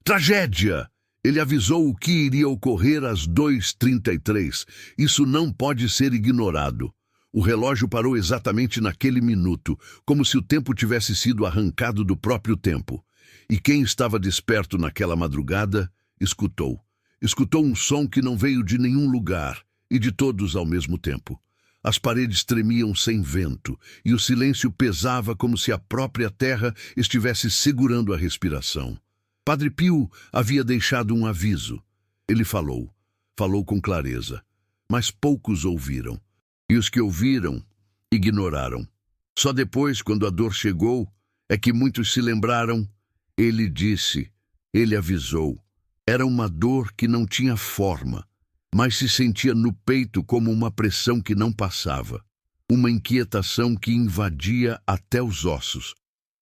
Tragédia! Ele avisou o que iria ocorrer às 2h33. Isso não pode ser ignorado. O relógio parou exatamente naquele minuto, como se o tempo tivesse sido arrancado do próprio tempo. E quem estava desperto naquela madrugada, escutou. Escutou um som que não veio de nenhum lugar, e de todos ao mesmo tempo. As paredes tremiam sem vento, e o silêncio pesava como se a própria terra estivesse segurando a respiração. Padre Pio havia deixado um aviso. Ele falou com clareza, mas poucos ouviram. E os que ouviram, ignoraram. Só depois, quando a dor chegou, é que muitos se lembraram. Ele disse, ele avisou. Era uma dor que não tinha forma, mas se sentia no peito como uma pressão que não passava. Uma inquietação que invadia até os ossos.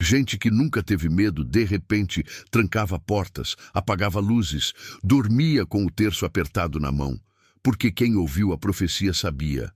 Gente que nunca teve medo, de repente, trancava portas, apagava luzes, dormia com o terço apertado na mão. Porque quem ouviu a profecia sabia.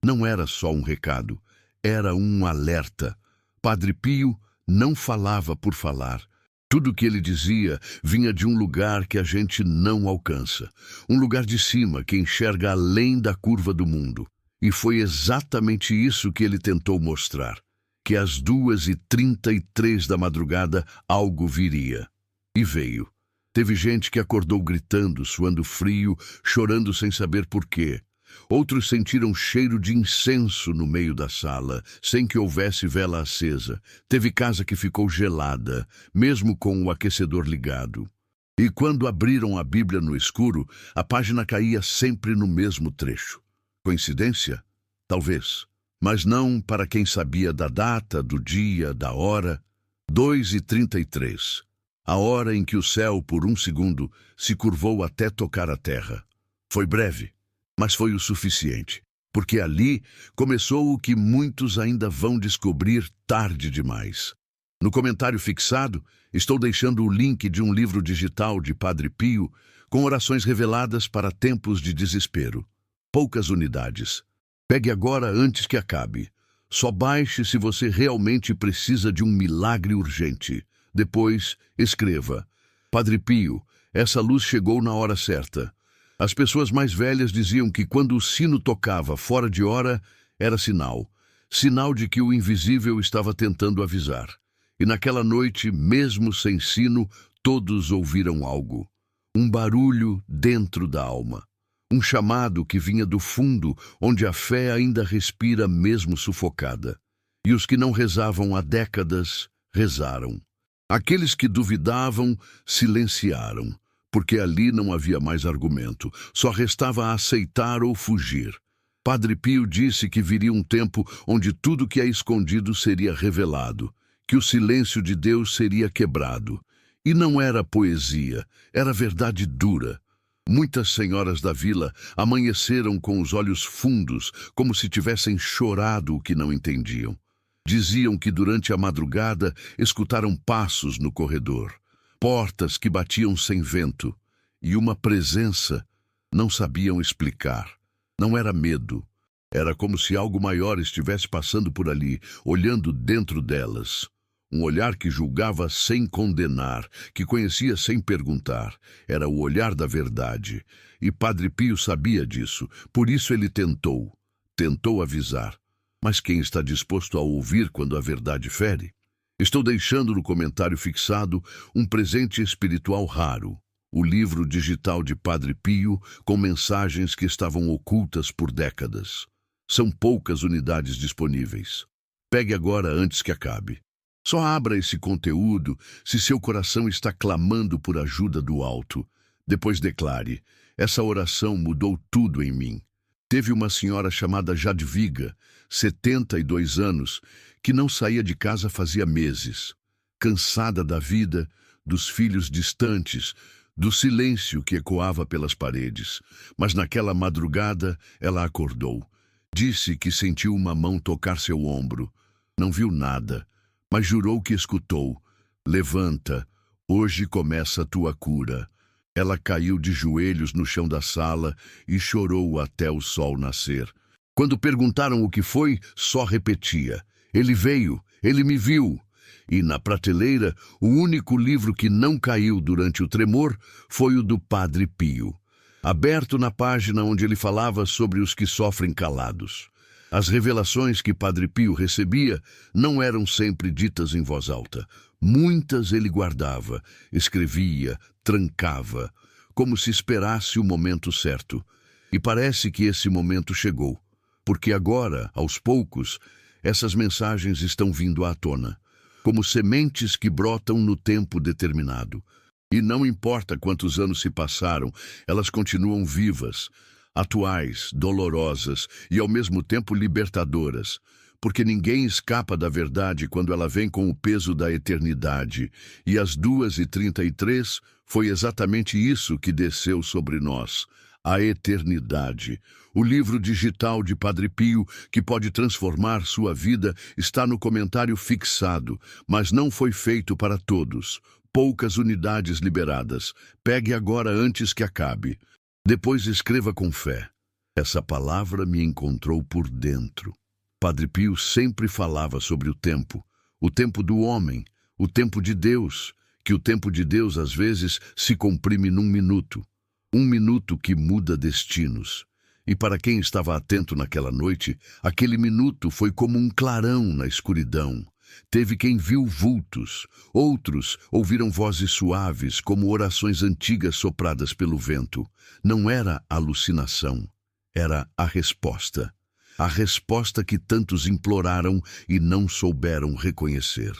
Não era só um recado, era um alerta. Padre Pio não falava por falar. Tudo o que ele dizia vinha de um lugar que a gente não alcança. Um lugar de cima que enxerga além da curva do mundo. E foi exatamente isso que ele tentou mostrar. Que às 2h33 da madrugada algo viria. E veio. Teve gente que acordou gritando, suando frio, chorando sem saber por quê. Outros sentiram cheiro de incenso no meio da sala, sem que houvesse vela acesa. Teve casa que ficou gelada, mesmo com o aquecedor ligado. E quando abriram a Bíblia no escuro, a página caía sempre no mesmo trecho. Coincidência? Talvez. Mas não para quem sabia da data, do dia, da hora. 2h33. A hora em que o céu, por um segundo, se curvou até tocar a terra. Foi breve, mas foi o suficiente. Porque ali começou o que muitos ainda vão descobrir tarde demais. No comentário fixado, estou deixando o link de um livro digital de Padre Pio com orações reveladas para tempos de desespero. Poucas unidades. Pegue agora antes que acabe. Só baixe se você realmente precisa de um milagre urgente. Depois, escreva. Padre Pio, essa luz chegou na hora certa. As pessoas mais velhas diziam que quando o sino tocava fora de hora, era sinal. Sinal de que o invisível estava tentando avisar. E naquela noite, mesmo sem sino, todos ouviram algo. Um barulho dentro da alma. Um chamado que vinha do fundo, onde a fé ainda respira mesmo sufocada. E os que não rezavam há décadas, rezaram. Aqueles que duvidavam, silenciaram, porque ali não havia mais argumento, só restava aceitar ou fugir. Padre Pio disse que viria um tempo onde tudo que é escondido seria revelado, que o silêncio de Deus seria quebrado. E não era poesia, era verdade dura. Muitas senhoras da vila amanheceram com os olhos fundos, como se tivessem chorado o que não entendiam. Diziam que durante a madrugada escutaram passos no corredor, portas que batiam sem vento, e uma presença não sabiam explicar. Não era medo, era como se algo maior estivesse passando por ali, olhando dentro delas. Um olhar que julgava sem condenar, que conhecia sem perguntar. Era o olhar da verdade. E Padre Pio sabia disso, por isso ele tentou avisar. Mas quem está disposto a ouvir quando a verdade fere? Estou deixando no comentário fixado um presente espiritual raro. O livro digital de Padre Pio com mensagens que estavam ocultas por décadas. São poucas unidades disponíveis. Pegue agora antes que acabe. Só abra esse conteúdo se seu coração está clamando por ajuda do alto. Depois declare, essa oração mudou tudo em mim. Teve uma senhora chamada Jadviga, 72 anos, que não saía de casa fazia meses. Cansada da vida, dos filhos distantes, do silêncio que ecoava pelas paredes. Mas naquela madrugada ela acordou. Disse que sentiu uma mão tocar seu ombro. Não viu nada. Mas jurou que escutou. Levanta, hoje começa a tua cura. Ela caiu de joelhos no chão da sala e chorou até o sol nascer. Quando perguntaram o que foi, só repetia. Ele veio, ele me viu. E na prateleira, o único livro que não caiu durante o tremor foi o do Padre Pio, aberto na página onde ele falava sobre os que sofrem calados. As revelações que Padre Pio recebia não eram sempre ditas em voz alta. Muitas ele guardava, escrevia, trancava, como se esperasse o momento certo. E parece que esse momento chegou, porque agora, aos poucos, essas mensagens estão vindo à tona, como sementes que brotam no tempo determinado. E não importa quantos anos se passaram, elas continuam vivas, atuais, dolorosas e ao mesmo tempo libertadoras, porque ninguém escapa da verdade quando ela vem com o peso da eternidade. E às 2h33 foi exatamente isso que desceu sobre nós, a eternidade. O livro digital de Padre Pio, que pode transformar sua vida, está no comentário fixado, mas não foi feito para todos. Poucas unidades liberadas. Pegue agora antes que acabe. Depois escreva com fé. Essa palavra me encontrou por dentro. Padre Pio sempre falava sobre o tempo do homem, o tempo de Deus, que o tempo de Deus às vezes se comprime num minuto. Um minuto que muda destinos. E para quem estava atento naquela noite, aquele minuto foi como um clarão na escuridão. Teve quem viu vultos, outros ouviram vozes suaves, como orações antigas sopradas pelo vento. Não era alucinação, era a resposta. A resposta que tantos imploraram e não souberam reconhecer.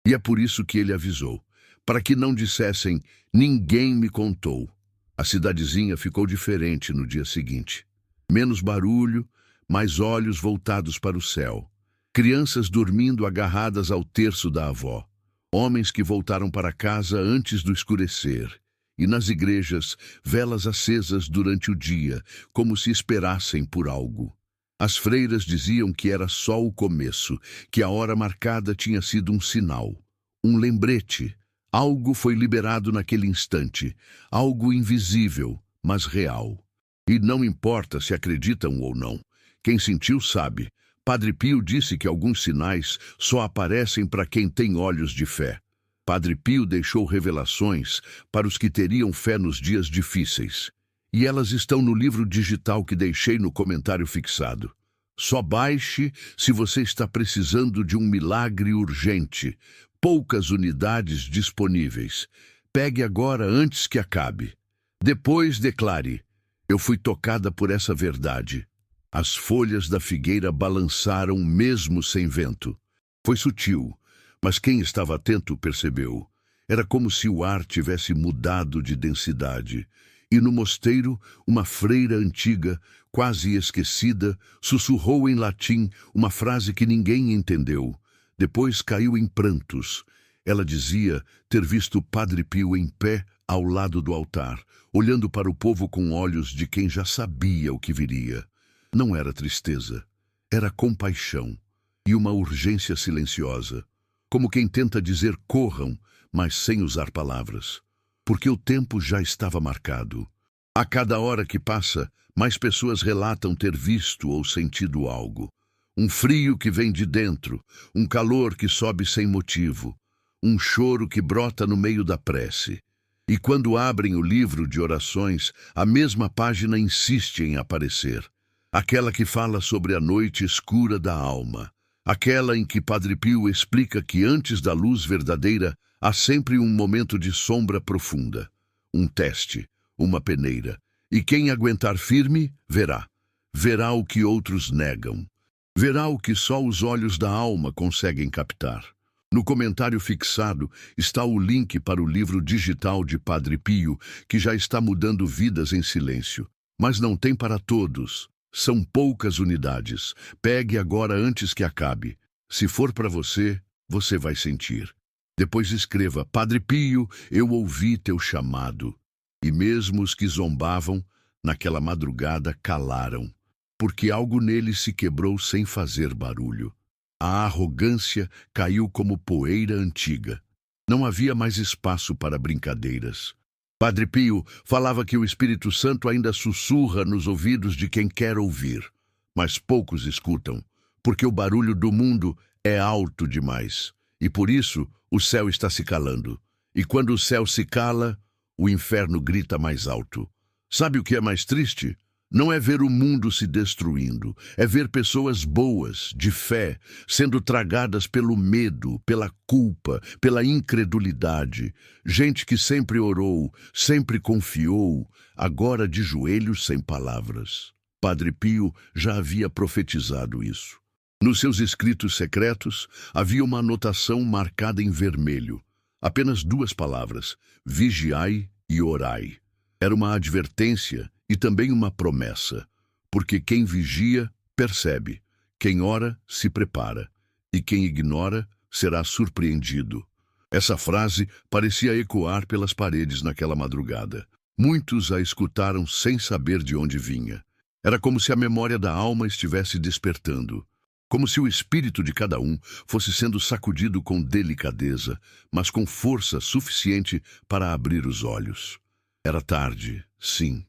E é por isso que ele avisou, para que não dissessem, ninguém me contou. A cidadezinha ficou diferente no dia seguinte. Menos barulho, mais olhos voltados para o céu. Crianças dormindo agarradas ao terço da avó. Homens que voltaram para casa antes do escurecer. E nas igrejas, velas acesas durante o dia, como se esperassem por algo. As freiras diziam que era só o começo, que a hora marcada tinha sido um sinal, um lembrete. Algo foi liberado naquele instante, algo invisível, mas real. E não importa se acreditam ou não. Quem sentiu sabe. Padre Pio disse que alguns sinais só aparecem para quem tem olhos de fé. Padre Pio deixou revelações para os que teriam fé nos dias difíceis. E elas estão no livro digital que deixei no comentário fixado. Só baixe se você está precisando de um milagre urgente. Poucas unidades disponíveis. Pegue agora antes que acabe. Depois declare: eu fui tocada por essa verdade. As folhas da figueira balançaram mesmo sem vento. Foi sutil, mas quem estava atento percebeu. Era como se o ar tivesse mudado de densidade. E no mosteiro, uma freira antiga, quase esquecida, sussurrou em latim uma frase que ninguém entendeu. Depois caiu em prantos. Ela dizia ter visto Padre Pio em pé ao lado do altar, olhando para o povo com olhos de quem já sabia o que viria. Não era tristeza, era compaixão e uma urgência silenciosa, como quem tenta dizer corram, mas sem usar palavras, porque o tempo já estava marcado. A cada hora que passa, mais pessoas relatam ter visto ou sentido algo. Um frio que vem de dentro, um calor que sobe sem motivo, um choro que brota no meio da prece. E quando abrem o livro de orações, a mesma página insiste em aparecer. Aquela que fala sobre a noite escura da alma. Aquela em que Padre Pio explica que antes da luz verdadeira há sempre um momento de sombra profunda. Um teste, uma peneira. E quem aguentar firme, verá. Verá o que outros negam. Verá o que só os olhos da alma conseguem captar. No comentário fixado está o link para o livro digital de Padre Pio, que já está mudando vidas em silêncio. Mas não tem para todos. São poucas unidades. Pegue agora antes que acabe. Se for para você, você vai sentir. Depois escreva: Padre Pio, eu ouvi teu chamado. E mesmo os que zombavam, naquela madrugada calaram, porque algo nele se quebrou sem fazer barulho. A arrogância caiu como poeira antiga. Não havia mais espaço para brincadeiras. Padre Pio falava que o Espírito Santo ainda sussurra nos ouvidos de quem quer ouvir, mas poucos escutam, porque o barulho do mundo é alto demais. E por isso o céu está se calando. E quando o céu se cala, o inferno grita mais alto. Sabe o que é mais triste? Não é ver o mundo se destruindo, é ver pessoas boas, de fé, sendo tragadas pelo medo, pela culpa, pela incredulidade. Gente que sempre orou, sempre confiou, agora de joelhos sem palavras. Padre Pio já havia profetizado isso. Nos seus escritos secretos havia uma anotação marcada em vermelho. Apenas 2 palavras: vigiai e orai. Era uma advertência e também uma promessa, porque quem vigia, percebe, quem ora, se prepara, e quem ignora, será surpreendido. Essa frase parecia ecoar pelas paredes naquela madrugada. Muitos a escutaram sem saber de onde vinha. Era como se a memória da alma estivesse despertando, como se o espírito de cada um fosse sendo sacudido com delicadeza, mas com força suficiente para abrir os olhos. Era tarde, sim,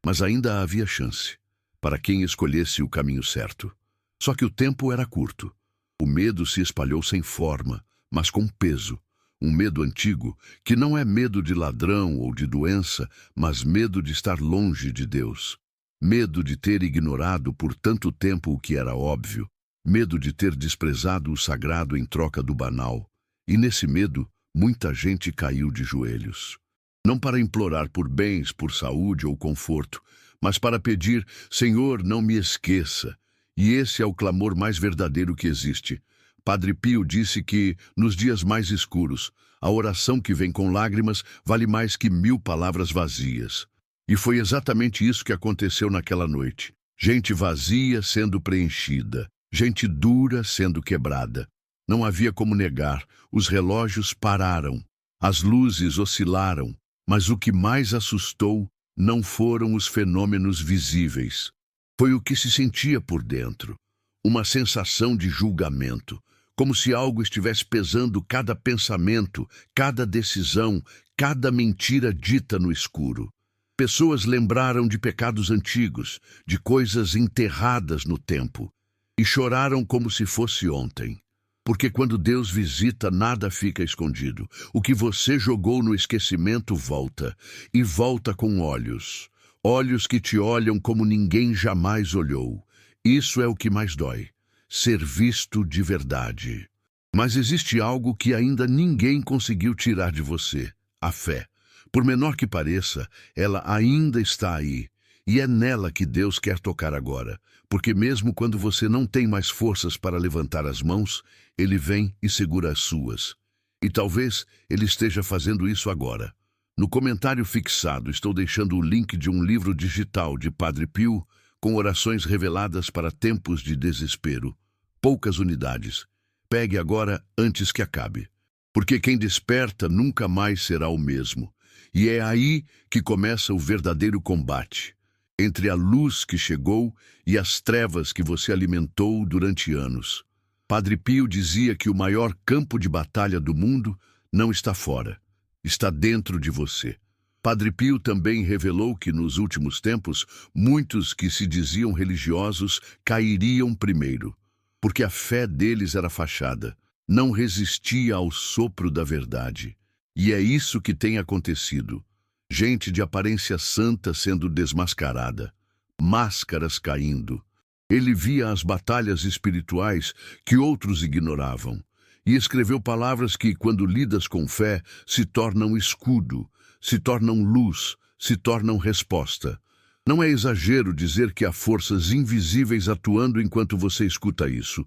mas ainda havia chance, para quem escolhesse o caminho certo. Só que o tempo era curto. O medo se espalhou sem forma, mas com peso. Um medo antigo, que não é medo de ladrão ou de doença, mas medo de estar longe de Deus. Medo de ter ignorado por tanto tempo o que era óbvio. Medo de ter desprezado o sagrado em troca do banal. E nesse medo, muita gente caiu de joelhos. Não para implorar por bens, por saúde ou conforto, mas para pedir: Senhor, não me esqueça. E esse é o clamor mais verdadeiro que existe. Padre Pio disse que, nos dias mais escuros, a oração que vem com lágrimas vale mais que 1000 palavras vazias. E foi exatamente isso que aconteceu naquela noite. Gente vazia sendo preenchida, gente dura sendo quebrada. Não havia como negar, os relógios pararam, as luzes oscilaram, mas o que mais assustou não foram os fenômenos visíveis. Foi o que se sentia por dentro, uma sensação de julgamento, como se algo estivesse pesando cada pensamento, cada decisão, cada mentira dita no escuro. Pessoas lembraram de pecados antigos, de coisas enterradas no tempo, e choraram como se fosse ontem. Porque quando Deus visita, nada fica escondido. O que você jogou no esquecimento volta, e volta com olhos. Olhos que te olham como ninguém jamais olhou. Isso é o que mais dói, ser visto de verdade. Mas existe algo que ainda ninguém conseguiu tirar de você: a fé. Por menor que pareça, ela ainda está aí, e é nela que Deus quer tocar agora, porque mesmo quando você não tem mais forças para levantar as mãos, Ele vem e segura as suas. E talvez Ele esteja fazendo isso agora. No comentário fixado estou deixando o link de um livro digital de Padre Pio, com orações reveladas para tempos de desespero. Poucas unidades. Pegue agora antes que acabe. Porque quem desperta nunca mais será o mesmo. E é aí que começa o verdadeiro combate, entre a luz que chegou e as trevas que você alimentou durante anos. Padre Pio dizia que o maior campo de batalha do mundo não está fora, está dentro de você. Padre Pio também revelou que nos últimos tempos, muitos que se diziam religiosos cairiam primeiro, porque a fé deles era fachada, não resistia ao sopro da verdade. E é isso que tem acontecido. Gente de aparência santa sendo desmascarada, máscaras caindo. Ele via as batalhas espirituais que outros ignoravam e escreveu palavras que, quando lidas com fé, se tornam escudo, se tornam luz, se tornam resposta. Não é exagero dizer que há forças invisíveis atuando enquanto você escuta isso.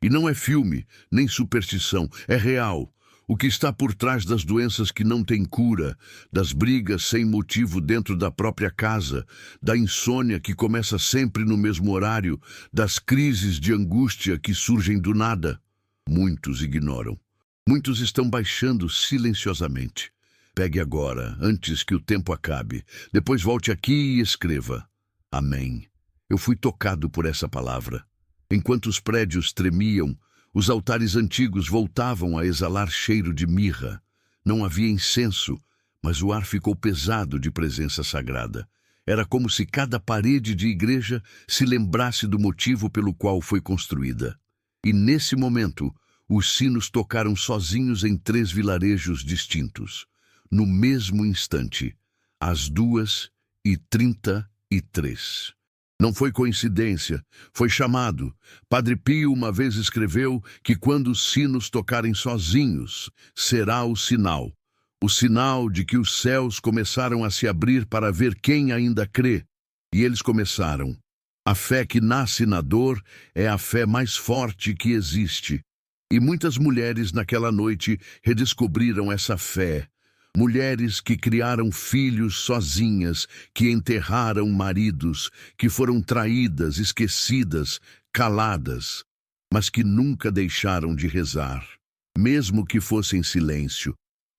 E não é filme, nem superstição, é real. O que está por trás das doenças que não têm cura, das brigas sem motivo dentro da própria casa, da insônia que começa sempre no mesmo horário, das crises de angústia que surgem do nada. Muitos ignoram. Muitos estão baixando silenciosamente. Pegue agora, antes que o tempo acabe. Depois volte aqui e escreva: Amém. Eu fui tocado por essa palavra. Enquanto os prédios tremiam, os altares antigos voltavam a exalar cheiro de mirra. Não havia incenso, mas o ar ficou pesado de presença sagrada. Era como se cada parede de igreja se lembrasse do motivo pelo qual foi construída. E nesse momento, os sinos tocaram sozinhos em 3 vilarejos distintos, no mesmo instante, às 2h33. Não foi coincidência, foi chamado. Padre Pio uma vez escreveu que quando os sinos tocarem sozinhos, será o sinal de que os céus começaram a se abrir para ver quem ainda crê. E eles começaram. A fé que nasce na dor é a fé mais forte que existe. E muitas mulheres naquela noite redescobriram essa fé. Mulheres que criaram filhos sozinhas, que enterraram maridos, que foram traídas, esquecidas, caladas, mas que nunca deixaram de rezar, mesmo que fosse em silêncio,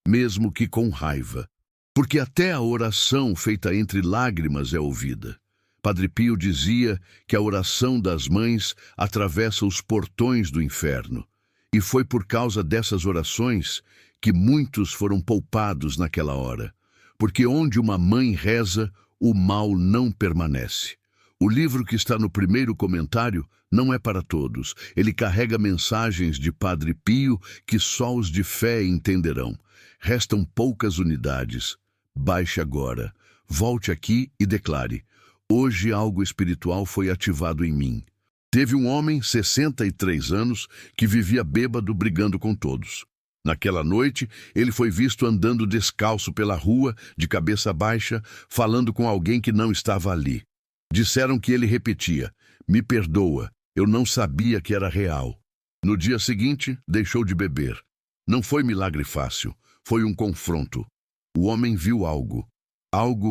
mesmo que com raiva, porque até a oração feita entre lágrimas é ouvida. Padre Pio dizia que a oração das mães atravessa os portões do inferno, e foi por causa dessas orações que muitos foram poupados naquela hora, porque onde uma mãe reza, o mal não permanece. O livro que está no primeiro comentário não é para todos. Ele carrega mensagens de Padre Pio que só os de fé entenderão. Restam poucas unidades. Baixe agora, volte aqui e declare: hoje algo espiritual foi ativado em mim. Teve um homem, 63 anos, que vivia bêbado brigando com todos. Naquela noite, ele foi visto andando descalço pela rua, de cabeça baixa, falando com alguém que não estava ali. Disseram que ele repetia: "Me perdoa, eu não sabia que era real." No dia seguinte, deixou de beber. Não foi milagre fácil, foi um confronto. O homem viu algo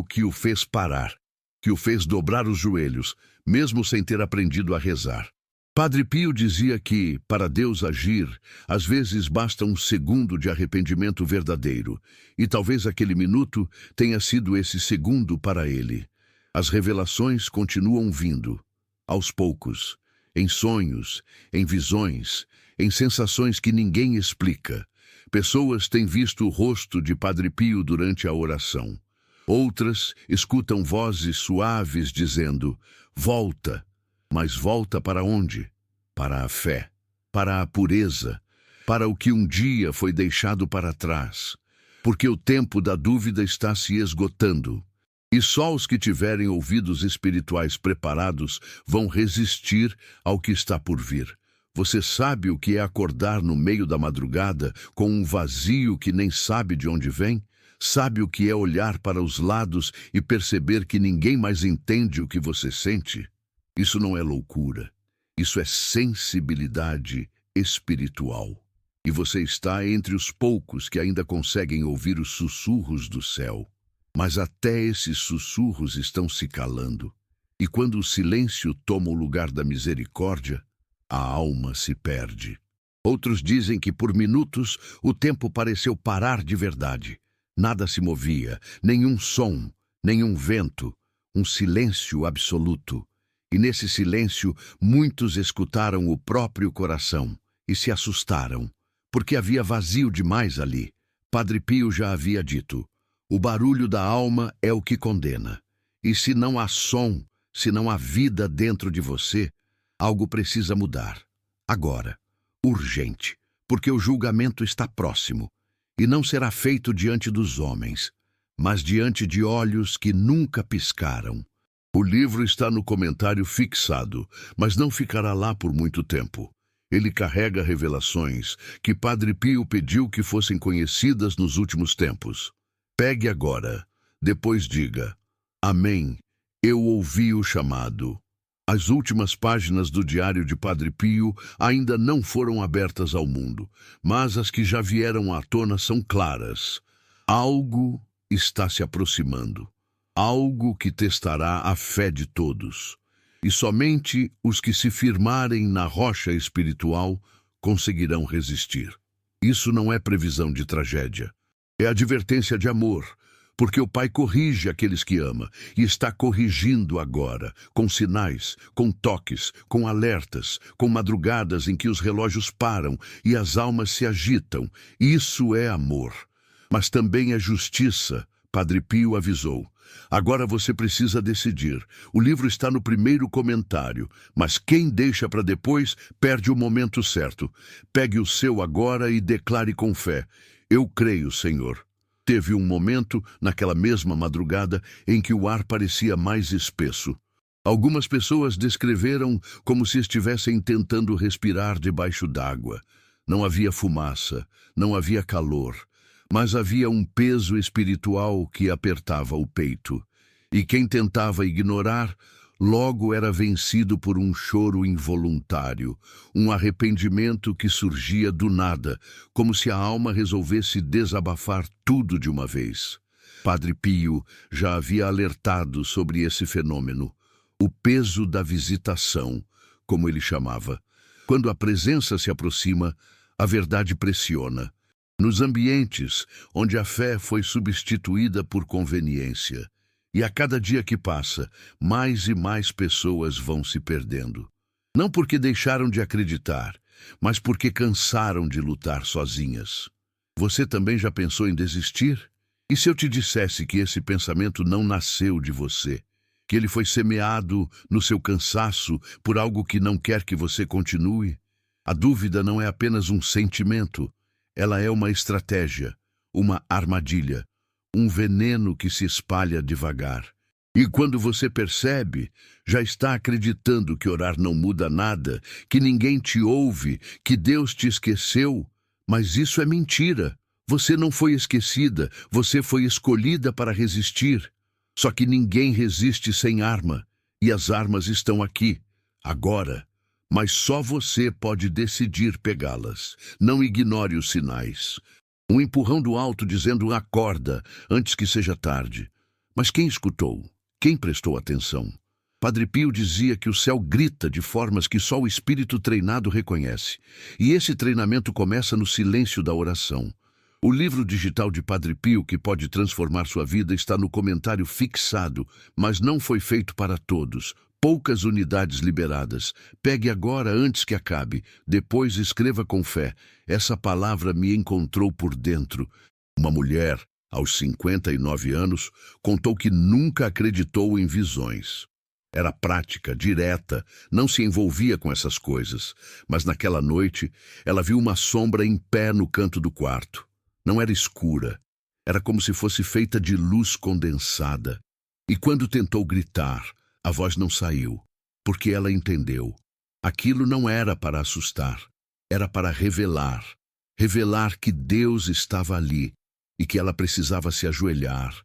que o fez parar, que o fez dobrar os joelhos, mesmo sem ter aprendido a rezar. Padre Pio dizia que, para Deus agir, às vezes basta um segundo de arrependimento verdadeiro, e talvez aquele minuto tenha sido esse segundo para ele. As revelações continuam vindo, aos poucos, em sonhos, em visões, em sensações que ninguém explica. Pessoas têm visto o rosto de Padre Pio durante a oração. Outras escutam vozes suaves dizendo: "Volta." Mas volta para onde? Para a fé, para a pureza, para o que um dia foi deixado para trás. Porque o tempo da dúvida está se esgotando. E só os que tiverem ouvidos espirituais preparados vão resistir ao que está por vir. Você sabe o que é acordar no meio da madrugada com um vazio que nem sabe de onde vem? Sabe o que é olhar para os lados e perceber que ninguém mais entende o que você sente? Isso não é loucura. Isso é sensibilidade espiritual. E você está entre os poucos que ainda conseguem ouvir os sussurros do céu. Mas até esses sussurros estão se calando. E quando o silêncio toma o lugar da misericórdia, a alma se perde. Outros dizem que por minutos o tempo pareceu parar de verdade. Nada se movia, nenhum som, nenhum vento, um silêncio absoluto. E nesse silêncio, muitos escutaram o próprio coração e se assustaram, porque havia vazio demais ali. Padre Pio já havia dito: o barulho da alma é o que condena. E se não há som, se não há vida dentro de você, algo precisa mudar. Agora, urgente, porque o julgamento está próximo, e não será feito diante dos homens, mas diante de olhos que nunca piscaram. O livro está no comentário fixado, mas não ficará lá por muito tempo. Ele carrega revelações que Padre Pio pediu que fossem conhecidas nos últimos tempos. Pegue agora, depois diga: Amém, eu ouvi o chamado. As últimas páginas do Diário de Padre Pio ainda não foram abertas ao mundo, mas as que já vieram à tona são claras. Algo está se aproximando. Algo que testará a fé de todos. E somente os que se firmarem na rocha espiritual conseguirão resistir. Isso não é previsão de tragédia. É advertência de amor, porque o Pai corrige aqueles que ama e está corrigindo agora, com sinais, com toques, com alertas, com madrugadas em que os relógios param e as almas se agitam. Isso é amor. Mas também é justiça. Padre Pio avisou: Agora você precisa decidir. O livro está no primeiro comentário, mas quem deixa para depois perde o momento certo. Pegue o seu agora e declare com fé: eu creio, Senhor. Teve um momento, naquela mesma madrugada, em que o ar parecia mais espesso. Algumas pessoas descreveram como se estivessem tentando respirar debaixo d'água. Não havia fumaça, não havia calor, mas havia um peso espiritual que apertava o peito. E quem tentava ignorar, logo era vencido por um choro involuntário, um arrependimento que surgia do nada, como se a alma resolvesse desabafar tudo de uma vez. Padre Pio já havia alertado sobre esse fenômeno, o peso da visitação, como ele chamava. Quando a presença se aproxima, a verdade pressiona. Nos ambientes onde a fé foi substituída por conveniência. E a cada dia que passa, mais e mais pessoas vão se perdendo. Não porque deixaram de acreditar, mas porque cansaram de lutar sozinhas. Você também já pensou em desistir? E se eu te dissesse que esse pensamento não nasceu de você? Que ele foi semeado no seu cansaço por algo que não quer que você continue? A dúvida não é apenas um sentimento, ela é uma estratégia, uma armadilha, um veneno que se espalha devagar. E quando você percebe, já está acreditando que orar não muda nada, que ninguém te ouve, que Deus te esqueceu. Mas isso é mentira. Você não foi esquecida, você foi escolhida para resistir. Só que ninguém resiste sem arma, e as armas estão aqui, agora. Mas só você pode decidir pegá-las. Não ignore os sinais. Um empurrão do alto dizendo acorda, antes que seja tarde. Mas quem escutou? Quem prestou atenção? Padre Pio dizia que o céu grita de formas que só o espírito treinado reconhece. E esse treinamento começa no silêncio da oração. O livro digital de Padre Pio, que pode transformar sua vida, está no comentário fixado, mas não foi feito para todos. Poucas unidades liberadas. Pegue agora antes que acabe. Depois escreva com fé: essa palavra me encontrou por dentro. Uma mulher, aos 59 anos, contou que nunca acreditou em visões. Era prática, direta, não se envolvia com essas coisas. Mas naquela noite, ela viu uma sombra em pé no canto do quarto. Não era escura. Era como se fosse feita de luz condensada. E quando tentou gritar, a voz não saiu, porque ela entendeu. Aquilo não era para assustar, era para revelar. Revelar que Deus estava ali e que ela precisava se ajoelhar.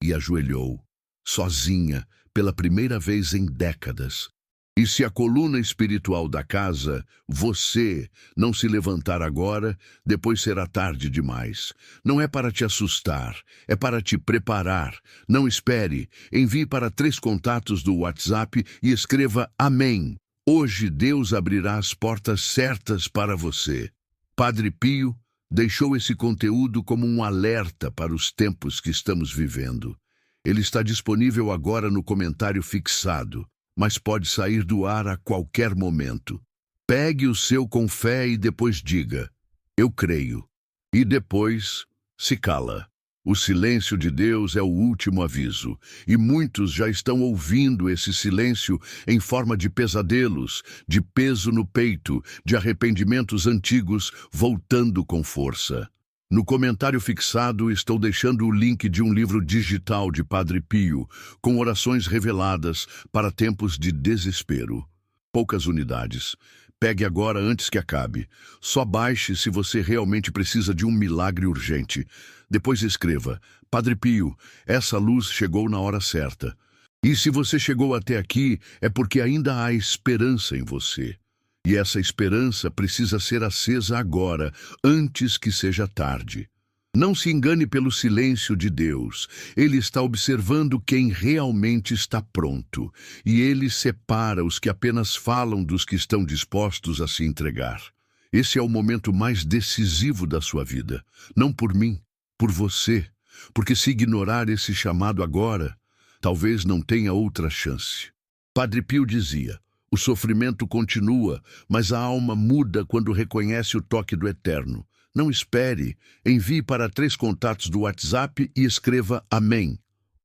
E ajoelhou, sozinha, pela primeira vez em décadas. E se a coluna espiritual da casa, você, não se levantar agora, depois será tarde demais. Não é para te assustar, é para te preparar. Não espere, envie para 3 contatos do WhatsApp e escreva Amém. Hoje Deus abrirá as portas certas para você. Padre Pio deixou esse conteúdo como um alerta para os tempos que estamos vivendo. Ele está disponível agora no comentário fixado, mas pode sair do ar a qualquer momento. Pegue o seu com fé e depois diga: eu creio. E depois se cala. O silêncio de Deus é o último aviso, e muitos já estão ouvindo esse silêncio em forma de pesadelos, de peso no peito, de arrependimentos antigos voltando com força. No comentário fixado estou deixando o link de um livro digital de Padre Pio, com orações reveladas para tempos de desespero. Poucas unidades. Pegue agora antes que acabe. Só baixe se você realmente precisa de um milagre urgente. Depois escreva: Padre Pio, essa luz chegou na hora certa. E se você chegou até aqui, é porque ainda há esperança em você. E essa esperança precisa ser acesa agora, antes que seja tarde. Não se engane pelo silêncio de Deus. Ele está observando quem realmente está pronto. E ele separa os que apenas falam dos que estão dispostos a se entregar. Esse é o momento mais decisivo da sua vida. Não por mim, por você. Porque se ignorar esse chamado agora, talvez não tenha outra chance. Padre Pio dizia: o sofrimento continua, mas a alma muda quando reconhece o toque do Eterno. Não espere, envie para 3 contatos do WhatsApp e escreva Amém.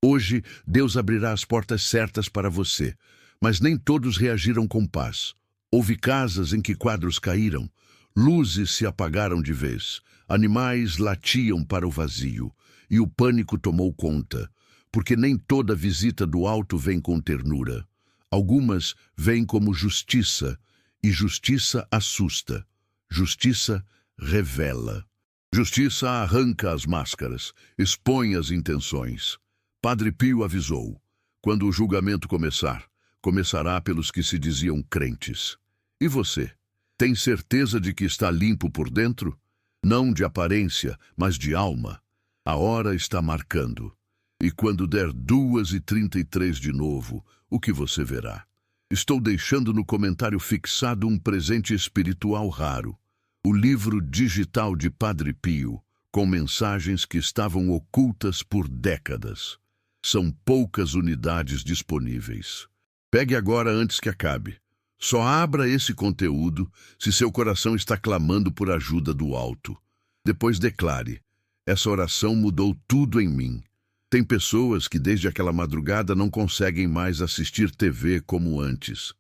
Hoje, Deus abrirá as portas certas para você, mas nem todos reagiram com paz. Houve casas em que quadros caíram, luzes se apagaram de vez, animais latiam para o vazio, e o pânico tomou conta, porque nem toda visita do alto vem com ternura. Algumas vêm como justiça, e justiça assusta. Justiça revela. Justiça arranca as máscaras, expõe as intenções. Padre Pio avisou: quando o julgamento começar, começará pelos que se diziam crentes. E você? Tem certeza de que está limpo por dentro? Não de aparência, mas de alma. A hora está marcando. E quando der 2h33 de novo, o que você verá? Estou deixando no comentário fixado um presente espiritual raro. O livro digital de Padre Pio, com mensagens que estavam ocultas por décadas. São poucas unidades disponíveis. Pegue agora antes que acabe. Só abra esse conteúdo se seu coração está clamando por ajuda do alto. Depois declare: essa oração mudou tudo em mim. Tem pessoas que desde aquela madrugada não conseguem mais assistir TV como antes.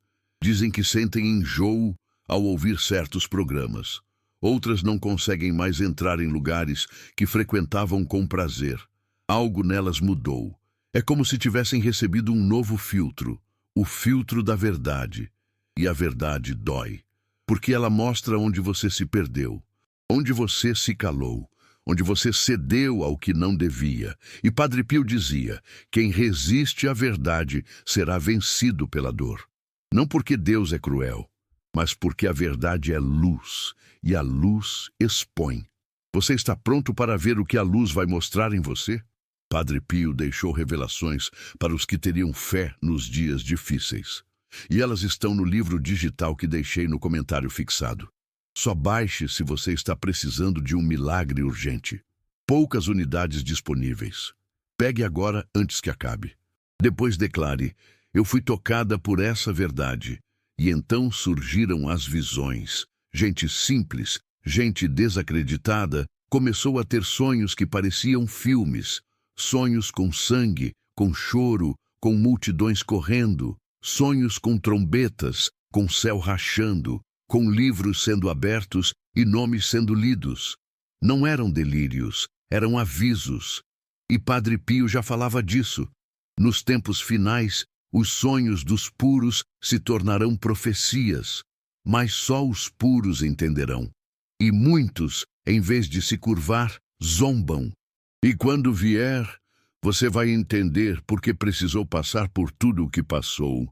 Dizem que sentem enjoo ao ouvir certos programas. Outras não conseguem mais entrar em lugares que frequentavam com prazer. Algo nelas mudou. É como se tivessem recebido um novo filtro, o filtro da verdade. E a verdade dói, porque ela mostra onde você se perdeu, onde você se calou, onde você cedeu ao que não devia. E Padre Pio dizia: quem resiste à verdade será vencido pela dor. Não porque Deus é cruel, mas porque a verdade é luz, e a luz expõe. Você está pronto para ver o que a luz vai mostrar em você? Padre Pio deixou revelações para os que teriam fé nos dias difíceis. E elas estão no livro digital que deixei no comentário fixado. Só baixe se você está precisando de um milagre urgente. Poucas unidades disponíveis. Pegue agora antes que acabe. Depois declare: eu fui tocada por essa verdade. E então surgiram as visões. Gente simples, gente desacreditada, começou a ter sonhos que pareciam filmes. Sonhos com sangue, com choro, com multidões correndo. Sonhos com trombetas, com céu rachando, com livros sendo abertos e nomes sendo lidos. Não eram delírios, eram avisos. E Padre Pio já falava disso. Nos tempos finais, os sonhos dos puros se tornarão profecias, mas só os puros entenderão. E muitos, em vez de se curvar, zombam. E quando vier, você vai entender por que precisou passar por tudo o que passou.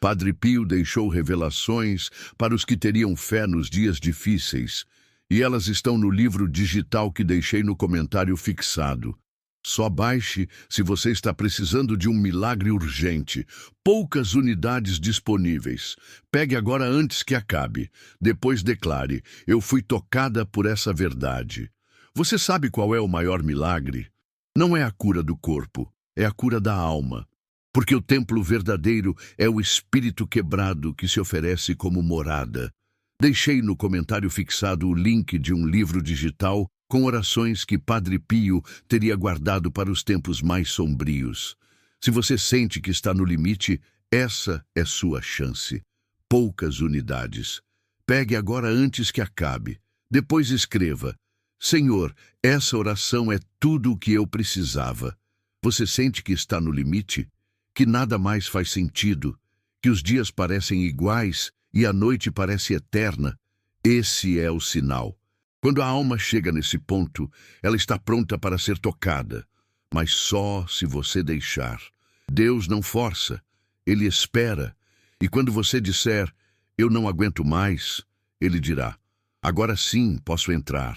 Padre Pio deixou revelações para os que teriam fé nos dias difíceis, e elas estão no livro digital que deixei no comentário fixado. Só baixe se você está precisando de um milagre urgente. Poucas unidades disponíveis. Pegue agora antes que acabe. Depois declare: eu fui tocada por essa verdade. Você sabe qual é o maior milagre? Não é a cura do corpo, é a cura da alma. Porque o templo verdadeiro é o espírito quebrado que se oferece como morada. Deixei no comentário fixado o link de um livro digital com orações que Padre Pio teria guardado para os tempos mais sombrios. Se você sente que está no limite, essa é sua chance. Poucas unidades. Pegue agora antes que acabe. Depois escreva: Senhor, essa oração é tudo o que eu precisava. Você sente que está no limite? Que nada mais faz sentido? Que os dias parecem iguais e a noite parece eterna? Esse é o sinal. Quando a alma chega nesse ponto, ela está pronta para ser tocada, mas só se você deixar. Deus não força, Ele espera. E quando você disser: eu não aguento mais, Ele dirá: agora sim posso entrar.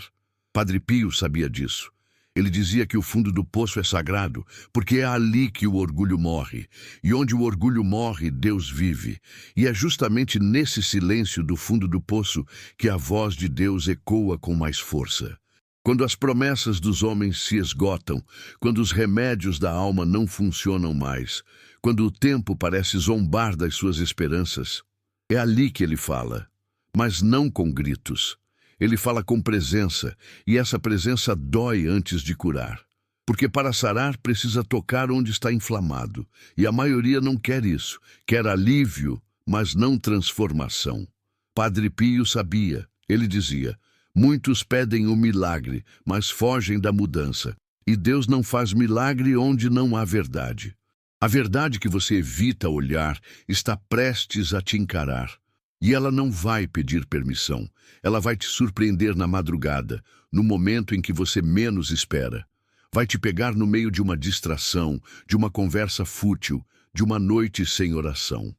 Padre Pio sabia disso. Ele dizia que o fundo do poço é sagrado, porque é ali que o orgulho morre. E onde o orgulho morre, Deus vive. E é justamente nesse silêncio do fundo do poço que a voz de Deus ecoa com mais força. Quando as promessas dos homens se esgotam, quando os remédios da alma não funcionam mais, quando o tempo parece zombar das suas esperanças, é ali que ele fala, mas não com gritos. Ele fala com presença, e essa presença dói antes de curar. Porque para sarar precisa tocar onde está inflamado. E a maioria não quer isso. Quer alívio, mas não transformação. Padre Pio sabia. Ele dizia: muitos pedem o milagre, mas fogem da mudança. E Deus não faz milagre onde não há verdade. A verdade que você evita olhar está prestes a te encarar. E ela não vai pedir permissão. Ela vai te surpreender na madrugada, no momento em que você menos espera. Vai te pegar no meio de uma distração, de uma conversa fútil, de uma noite sem oração.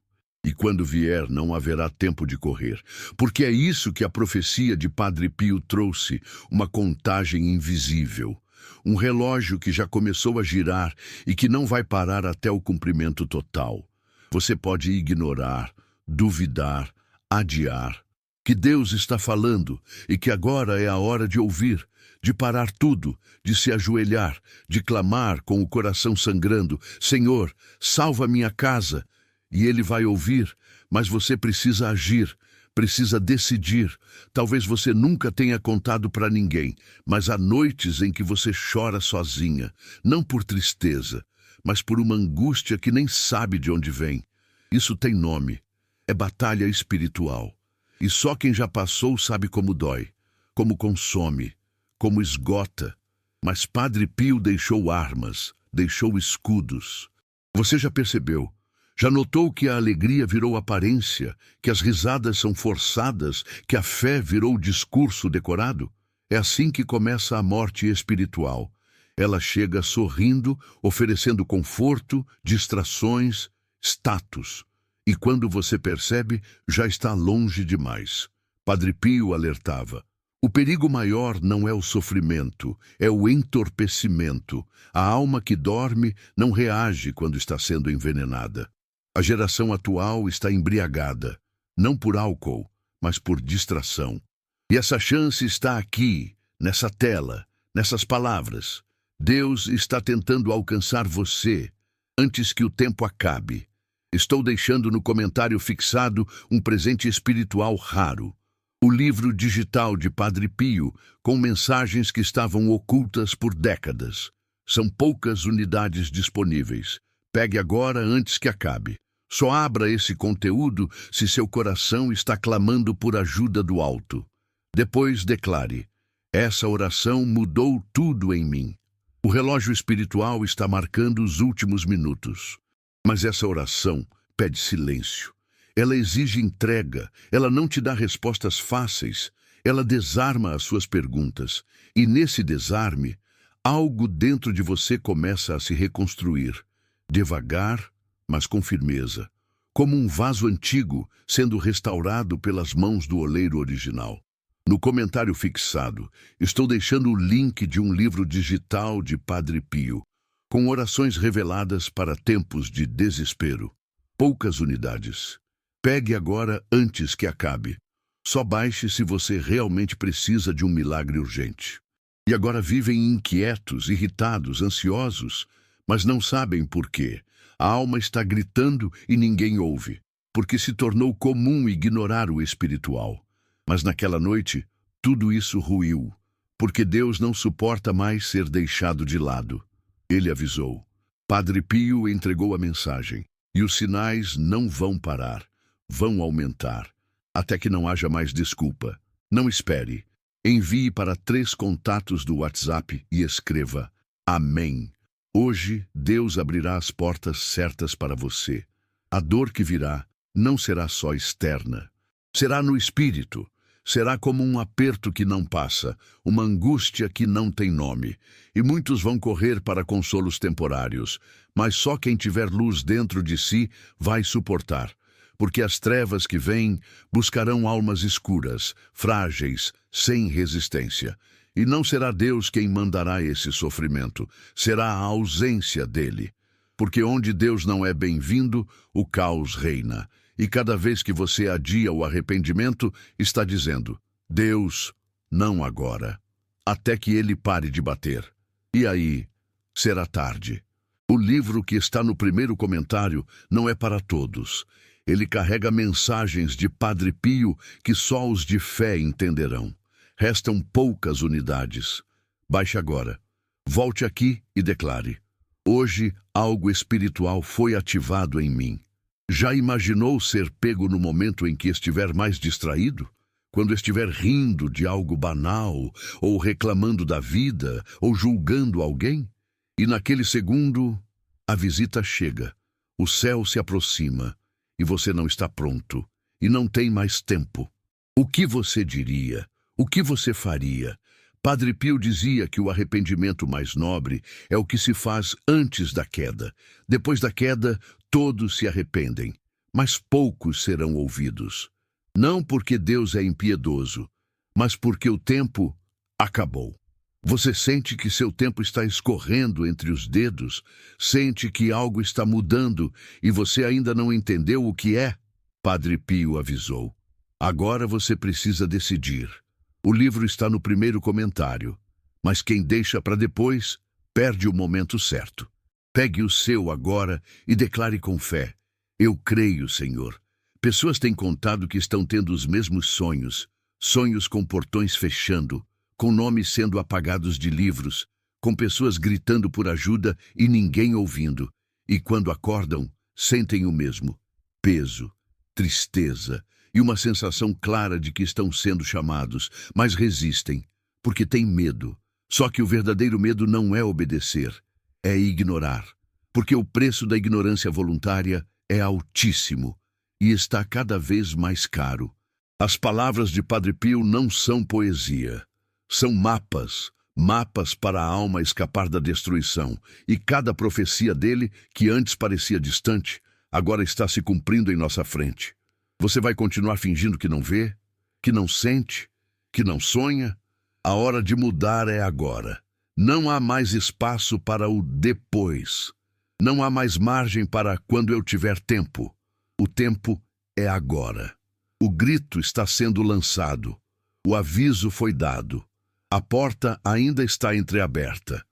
E quando vier, não haverá tempo de correr, porque é isso que a profecia de Padre Pio trouxe, uma contagem invisível. Um relógio que já começou a girar e que não vai parar até o cumprimento total. Você pode ignorar, duvidar, adiar, que Deus está falando e que agora é a hora de ouvir, de parar tudo, de se ajoelhar, de clamar com o coração sangrando: Senhor, salva minha casa. E Ele vai ouvir, mas você precisa agir, precisa decidir. Talvez você nunca tenha contado para ninguém, mas há noites em que você chora sozinha, não por tristeza, mas por uma angústia que nem sabe de onde vem. Isso tem nome. É batalha espiritual. E só quem já passou sabe como dói, como consome, como esgota. Mas Padre Pio deixou armas, deixou escudos. Você já percebeu? Já notou que a alegria virou aparência, que as risadas são forçadas, que a fé virou discurso decorado? É assim que começa a morte espiritual. Ela chega sorrindo, oferecendo conforto, distrações, status. E quando você percebe, já está longe demais. Padre Pio alertava: o perigo maior não é o sofrimento, é o entorpecimento. A alma que dorme não reage quando está sendo envenenada. A geração atual está embriagada, não por álcool, mas por distração. E essa chance está aqui, nessa tela, nessas palavras. Deus está tentando alcançar você antes que o tempo acabe. Estou deixando no comentário fixado um presente espiritual raro. O livro digital de Padre Pio, com mensagens que estavam ocultas por décadas. São poucas unidades disponíveis. Pegue agora antes que acabe. Só abra esse conteúdo se seu coração está clamando por ajuda do alto. Depois declare: essa oração mudou tudo em mim. O relógio espiritual está marcando os últimos minutos. Mas essa oração pede silêncio. Ela exige entrega. Ela não te dá respostas fáceis. Ela desarma as suas perguntas. E nesse desarme, algo dentro de você começa a se reconstruir. Devagar, mas com firmeza. Como um vaso antigo sendo restaurado pelas mãos do oleiro original. No comentário fixado, estou deixando o link de um livro digital de Padre Pio, com orações reveladas para tempos de desespero. Poucas unidades. Pegue agora antes que acabe. Só baixe se você realmente precisa de um milagre urgente. E agora vivem inquietos, irritados, ansiosos, mas não sabem por quê. A alma está gritando e ninguém ouve, porque se tornou comum ignorar o espiritual. Mas naquela noite, tudo isso ruiu, porque Deus não suporta mais ser deixado de lado. Ele avisou. Padre Pio entregou a mensagem, e os sinais não vão parar, vão aumentar, até que não haja mais desculpa. Não espere. Envie para 3 contatos do WhatsApp e escreva: Amém. Hoje, Deus abrirá as portas certas para você. A dor que virá não será só externa. Será no espírito. Será como um aperto que não passa, uma angústia que não tem nome. E muitos vão correr para consolos temporários, mas só quem tiver luz dentro de si vai suportar. Porque as trevas que vêm buscarão almas escuras, frágeis, sem resistência. E não será Deus quem mandará esse sofrimento, será a ausência dele. Porque onde Deus não é bem-vindo, o caos reina. E cada vez que você adia o arrependimento, está dizendo: Deus, não agora, até que ele pare de bater. E aí, será tarde. O livro que está no primeiro comentário não é para todos. Ele carrega mensagens de Padre Pio que só os de fé entenderão. Restam poucas unidades. Baixe agora. Volte aqui e declare: hoje algo espiritual foi ativado em mim. Já imaginou ser pego no momento em que estiver mais distraído? Quando estiver rindo de algo banal, ou reclamando da vida, ou julgando alguém? E naquele segundo, a visita chega, o céu se aproxima, e você não está pronto, e não tem mais tempo. O que você diria? O que você faria? Padre Pio dizia que o arrependimento mais nobre é o que se faz antes da queda. Depois da queda, todos se arrependem, mas poucos serão ouvidos. Não porque Deus é impiedoso, mas porque o tempo acabou. Você sente que seu tempo está escorrendo entre os dedos? Sente que algo está mudando e você ainda não entendeu o que é? Padre Pio avisou. Agora você precisa decidir. O livro está no primeiro comentário, mas quem deixa para depois perde o momento certo. Pegue o seu agora e declare com fé: eu creio, Senhor. Pessoas têm contado que estão tendo os mesmos sonhos, sonhos com portões fechando, com nomes sendo apagados de livros, com pessoas gritando por ajuda e ninguém ouvindo. E quando acordam, sentem o mesmo: peso, tristeza e uma sensação clara de que estão sendo chamados, mas resistem, porque têm medo. Só que o verdadeiro medo não é obedecer, é ignorar, porque o preço da ignorância voluntária é altíssimo e está cada vez mais caro. As palavras de Padre Pio não são poesia, são mapas, mapas para a alma escapar da destruição, e cada profecia dele, que antes parecia distante, agora está se cumprindo em nossa frente. Você vai continuar fingindo que não vê, que não sente, que não sonha? A hora de mudar é agora. Não há mais espaço para o depois. Não há mais margem para quando eu tiver tempo. O tempo é agora. O grito está sendo lançado. O aviso foi dado. A porta ainda está entreaberta.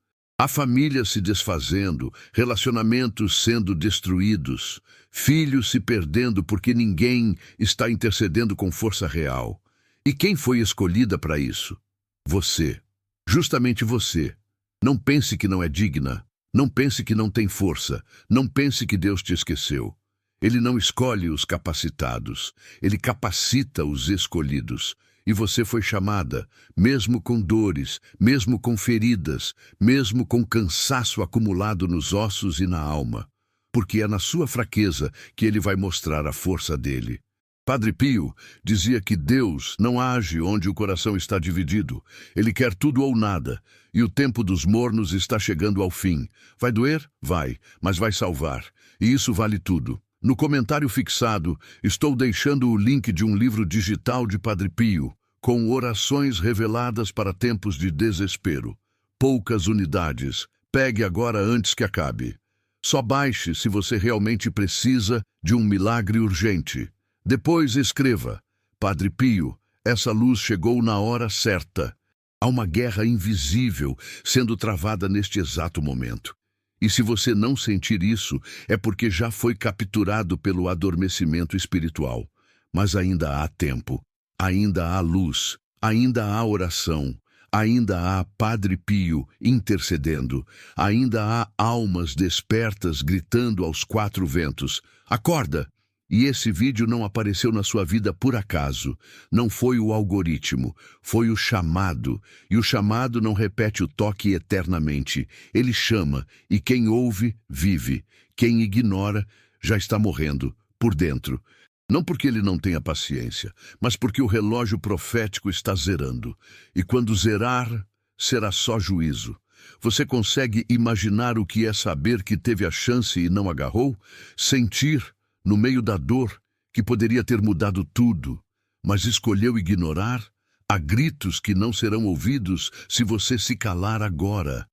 Há famílias se desfazendo, relacionamentos sendo destruídos, filhos se perdendo porque ninguém está intercedendo com força real. E quem foi escolhida para isso? Você. Justamente você. Não pense que não é digna. Não pense que não tem força. Não pense que Deus te esqueceu. Ele não escolhe os capacitados. Ele capacita os escolhidos. E você foi chamada, mesmo com dores, mesmo com feridas, mesmo com cansaço acumulado nos ossos e na alma, porque é na sua fraqueza que ele vai mostrar a força dele. Padre Pio dizia que Deus não age onde o coração está dividido. Ele quer tudo ou nada, e o tempo dos mornos está chegando ao fim. Vai doer? Vai, mas vai salvar, e isso vale tudo. No comentário fixado, estou deixando o link de um livro digital de Padre Pio, com orações reveladas para tempos de desespero. Poucas unidades. Pegue agora antes que acabe. Só baixe se você realmente precisa de um milagre urgente. Depois escreva: Padre Pio, essa luz chegou na hora certa. Há uma guerra invisível sendo travada neste exato momento. E se você não sentir isso, é porque já foi capturado pelo adormecimento espiritual. Mas ainda há tempo. Ainda há luz, ainda há oração, ainda há Padre Pio intercedendo, ainda há almas despertas gritando aos quatro ventos: acorda! E esse vídeo não apareceu na sua vida por acaso. Não foi o algoritmo, foi o chamado. E o chamado não repete o toque eternamente. Ele chama, e quem ouve, vive. Quem ignora, já está morrendo, por dentro. Não porque ele não tenha paciência, mas porque o relógio profético está zerando. E quando zerar, será só juízo. Você consegue imaginar o que é saber que teve a chance e não agarrou? Sentir, no meio da dor, que poderia ter mudado tudo, mas escolheu ignorar? Há gritos que não serão ouvidos se você se calar agora.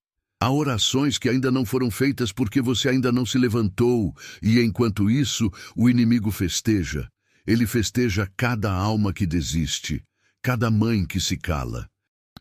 Há orações que ainda não foram feitas porque você ainda não se levantou, e enquanto isso, o inimigo festeja. Ele festeja cada alma que desiste, cada mãe que se cala,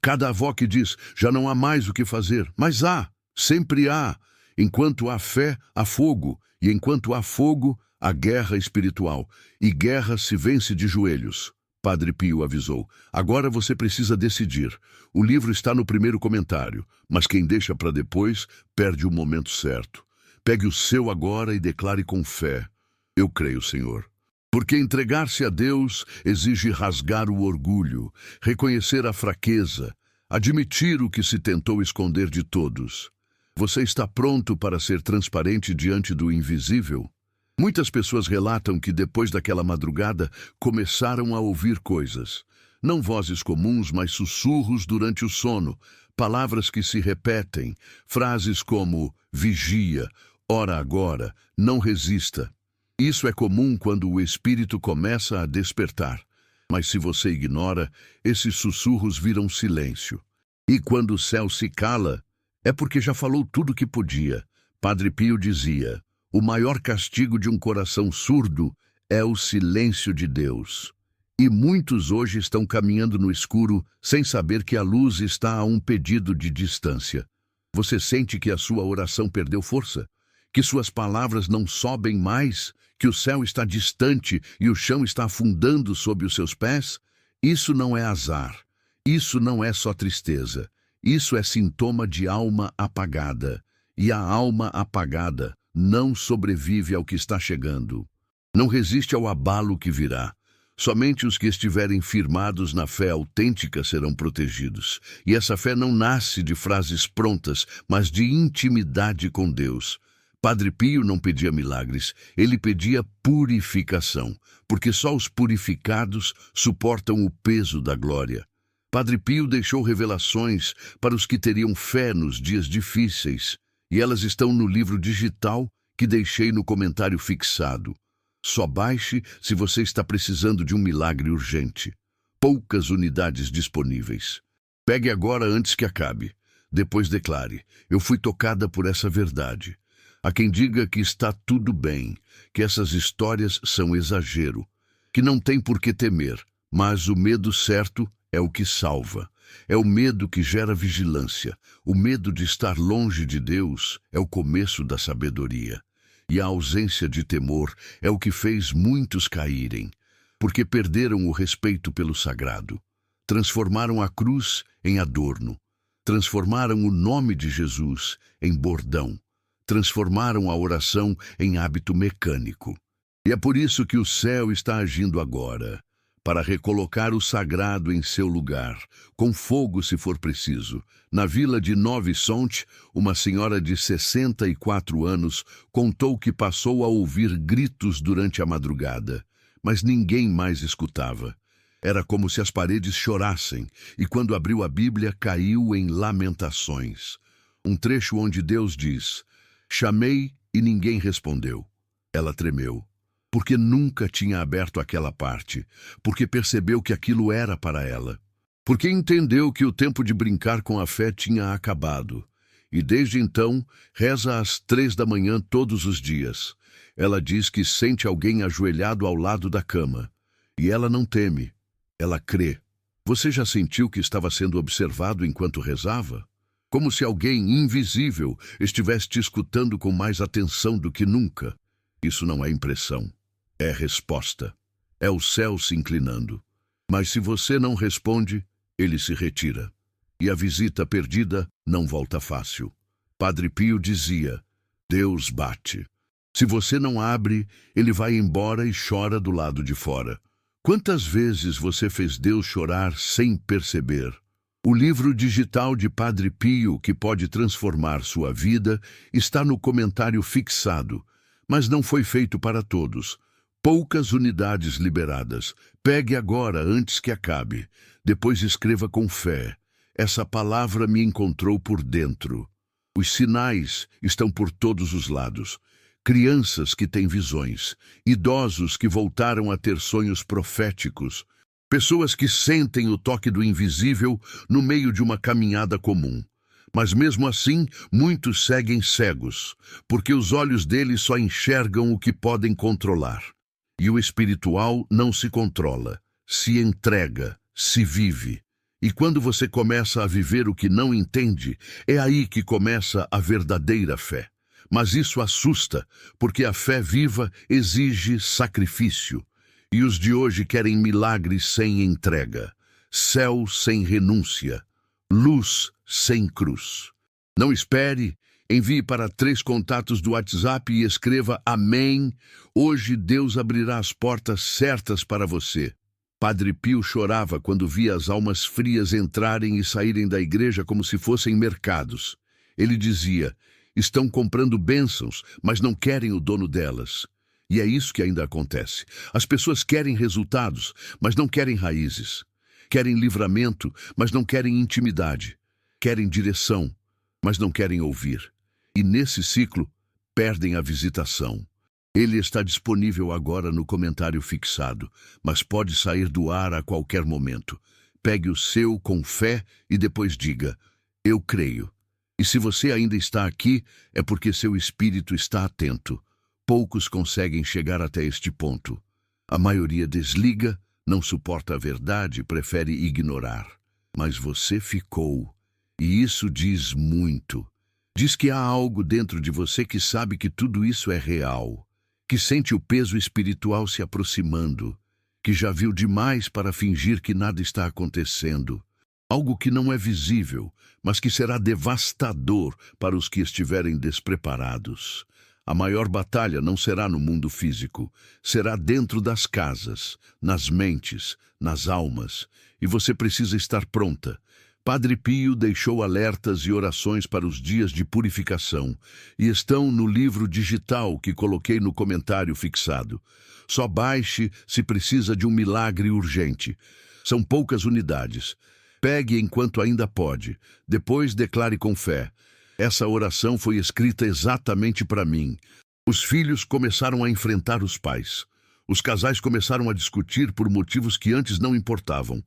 cada avó que diz: já não há mais o que fazer. Mas há, sempre há. Enquanto há fé, há fogo, e enquanto há fogo, há guerra espiritual, e guerra se vence de joelhos. Padre Pio avisou. Agora você precisa decidir. O livro está no primeiro comentário, mas quem deixa para depois perde o momento certo. Pegue o seu agora e declare com fé. Eu creio, Senhor. Porque entregar-se a Deus exige rasgar o orgulho, reconhecer a fraqueza, admitir o que se tentou esconder de todos. Você está pronto para ser transparente diante do invisível? Muitas pessoas relatam que depois daquela madrugada começaram a ouvir coisas. Não vozes comuns, mas sussurros durante o sono, palavras que se repetem, frases como vigia, ora agora, não resista. Isso é comum quando o espírito começa a despertar. Mas se você ignora, esses sussurros viram silêncio. E quando o céu se cala, é porque já falou tudo o que podia. Padre Pio dizia: o maior castigo de um coração surdo é o silêncio de Deus. E muitos hoje estão caminhando no escuro sem saber que a luz está a um pedido de distância. Você sente que a sua oração perdeu força? Que suas palavras não sobem mais? Que o céu está distante e o chão está afundando sob os seus pés? Isso não é azar. Isso não é só tristeza. Isso é sintoma de alma apagada. E a alma apagada não sobrevive ao que está chegando. Não resiste ao abalo que virá. Somente os que estiverem firmados na fé autêntica serão protegidos. E essa fé não nasce de frases prontas, mas de intimidade com Deus. Padre Pio não pedia milagres, ele pedia purificação, porque só os purificados suportam o peso da glória. Padre Pio deixou revelações para os que teriam fé nos dias difíceis, e elas estão no livro digital que deixei no comentário fixado. Só baixe se você está precisando de um milagre urgente. Poucas unidades disponíveis. Pegue agora antes que acabe. Depois declare: eu fui tocada por essa verdade. Há quem diga que está tudo bem, que essas histórias são exagero, que não tem por que temer, mas o medo certo é o que salva. É o medo que gera vigilância. O medo de estar longe de Deus é o começo da sabedoria. E a ausência de temor é o que fez muitos caírem, porque perderam o respeito pelo sagrado. Transformaram a cruz em adorno. Transformaram o nome de Jesus em bordão. Transformaram a oração em hábito mecânico. E é por isso que o céu está agindo agora, para recolocar o sagrado em seu lugar, com fogo se for preciso. Na vila de Novi-Sont, uma senhora de 64 anos contou que passou a ouvir gritos durante a madrugada, mas ninguém mais escutava. Era como se as paredes chorassem, e quando abriu a Bíblia caiu em lamentações. Um trecho onde Deus diz: chamei e ninguém respondeu. Ela tremeu, porque nunca tinha aberto aquela parte, porque percebeu que aquilo era para ela, porque entendeu que o tempo de brincar com a fé tinha acabado. E desde então, reza às 3 da manhã todos os dias. Ela diz que sente alguém ajoelhado ao lado da cama. E ela não teme, ela crê. Você já sentiu que estava sendo observado enquanto rezava? Como se alguém invisível estivesse te escutando com mais atenção do que nunca. Isso não é impressão, é resposta. É o céu se inclinando. Mas se você não responde, ele se retira. E a visita perdida não volta fácil. Padre Pio dizia: Deus bate. Se você não abre, ele vai embora e chora do lado de fora. Quantas vezes você fez Deus chorar sem perceber? O livro digital de Padre Pio, que pode transformar sua vida, está no comentário fixado, mas não foi feito para todos. Poucas unidades liberadas. Pegue agora antes que acabe. Depois escreva com fé: essa palavra me encontrou por dentro. Os sinais estão por todos os lados. Crianças que têm visões, idosos que voltaram a ter sonhos proféticos, pessoas que sentem o toque do invisível no meio de uma caminhada comum. Mas mesmo assim, muitos seguem cegos, porque os olhos deles só enxergam o que podem controlar. E o espiritual não se controla, se entrega, se vive. E quando você começa a viver o que não entende, é aí que começa a verdadeira fé. Mas isso assusta, porque a fé viva exige sacrifício. E os de hoje querem milagres sem entrega, céu sem renúncia, luz sem cruz. Não espere, envie para 3 contatos do WhatsApp e escreva Amém. Hoje Deus abrirá as portas certas para você. Padre Pio chorava quando via as almas frias entrarem e saírem da igreja como se fossem mercados. Ele dizia, estão comprando bênçãos, mas não querem o dono delas. E é isso que ainda acontece. As pessoas querem resultados, mas não querem raízes. Querem livramento, mas não querem intimidade. Querem direção, mas não querem ouvir. E nesse ciclo, perdem a visitação. Ele está disponível agora no comentário fixado, mas pode sair do ar a qualquer momento. Pegue o seu com fé e depois diga, eu creio. E se você ainda está aqui, é porque seu espírito está atento. Poucos conseguem chegar até este ponto. A maioria desliga, não suporta a verdade, prefere ignorar. Mas você ficou, e isso diz muito. Diz que há algo dentro de você que sabe que tudo isso é real, que sente o peso espiritual se aproximando, que já viu demais para fingir que nada está acontecendo. Algo que não é visível, mas que será devastador para os que estiverem despreparados. A maior batalha não será no mundo físico, será dentro das casas, nas mentes, nas almas, e você precisa estar pronta. Padre Pio deixou alertas e orações para os dias de purificação, e estão no livro digital que coloquei no comentário fixado. Só baixe se precisa de um milagre urgente. São poucas unidades. Pegue enquanto ainda pode, depois declare com fé. Essa oração foi escrita exatamente para mim. Os filhos começaram a enfrentar os pais. Os casais começaram a discutir por motivos que antes não importavam.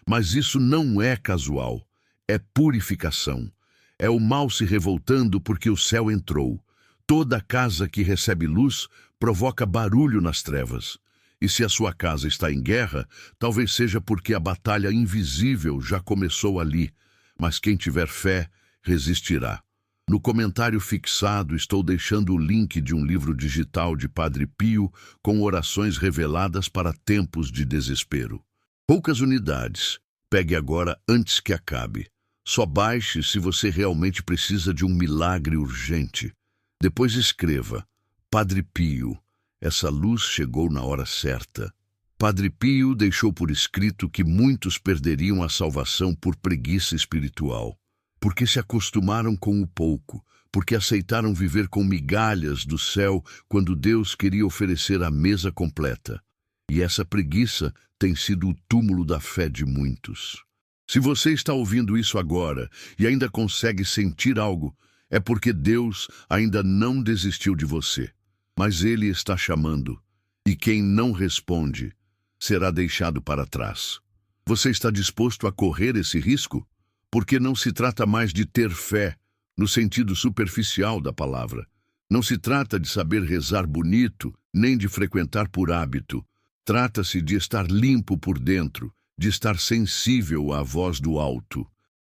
Mas isso não é casual. É purificação. É o mal se revoltando porque o céu entrou. Toda casa que recebe luz provoca barulho nas trevas. E se a sua casa está em guerra, talvez seja porque a batalha invisível já começou ali. Mas quem tiver fé, resistirá. No comentário fixado estou deixando o link de um livro digital de Padre Pio com orações reveladas para tempos de desespero. Poucas unidades. Pegue agora antes que acabe. Só baixe se você realmente precisa de um milagre urgente. Depois escreva, Padre Pio, essa luz chegou na hora certa. Padre Pio deixou por escrito que muitos perderiam a salvação por preguiça espiritual. Porque se acostumaram com o pouco, porque aceitaram viver com migalhas do céu quando Deus queria oferecer a mesa completa. E essa preguiça tem sido o túmulo da fé de muitos. Se você está ouvindo isso agora e ainda consegue sentir algo, é porque Deus ainda não desistiu de você. Mas Ele está chamando, e quem não responde será deixado para trás. Você está disposto a correr esse risco? Porque não se trata mais de ter fé, no sentido superficial da palavra. Não se trata de saber rezar bonito, nem de frequentar por hábito. Trata-se de estar limpo por dentro, de estar sensível à voz do alto,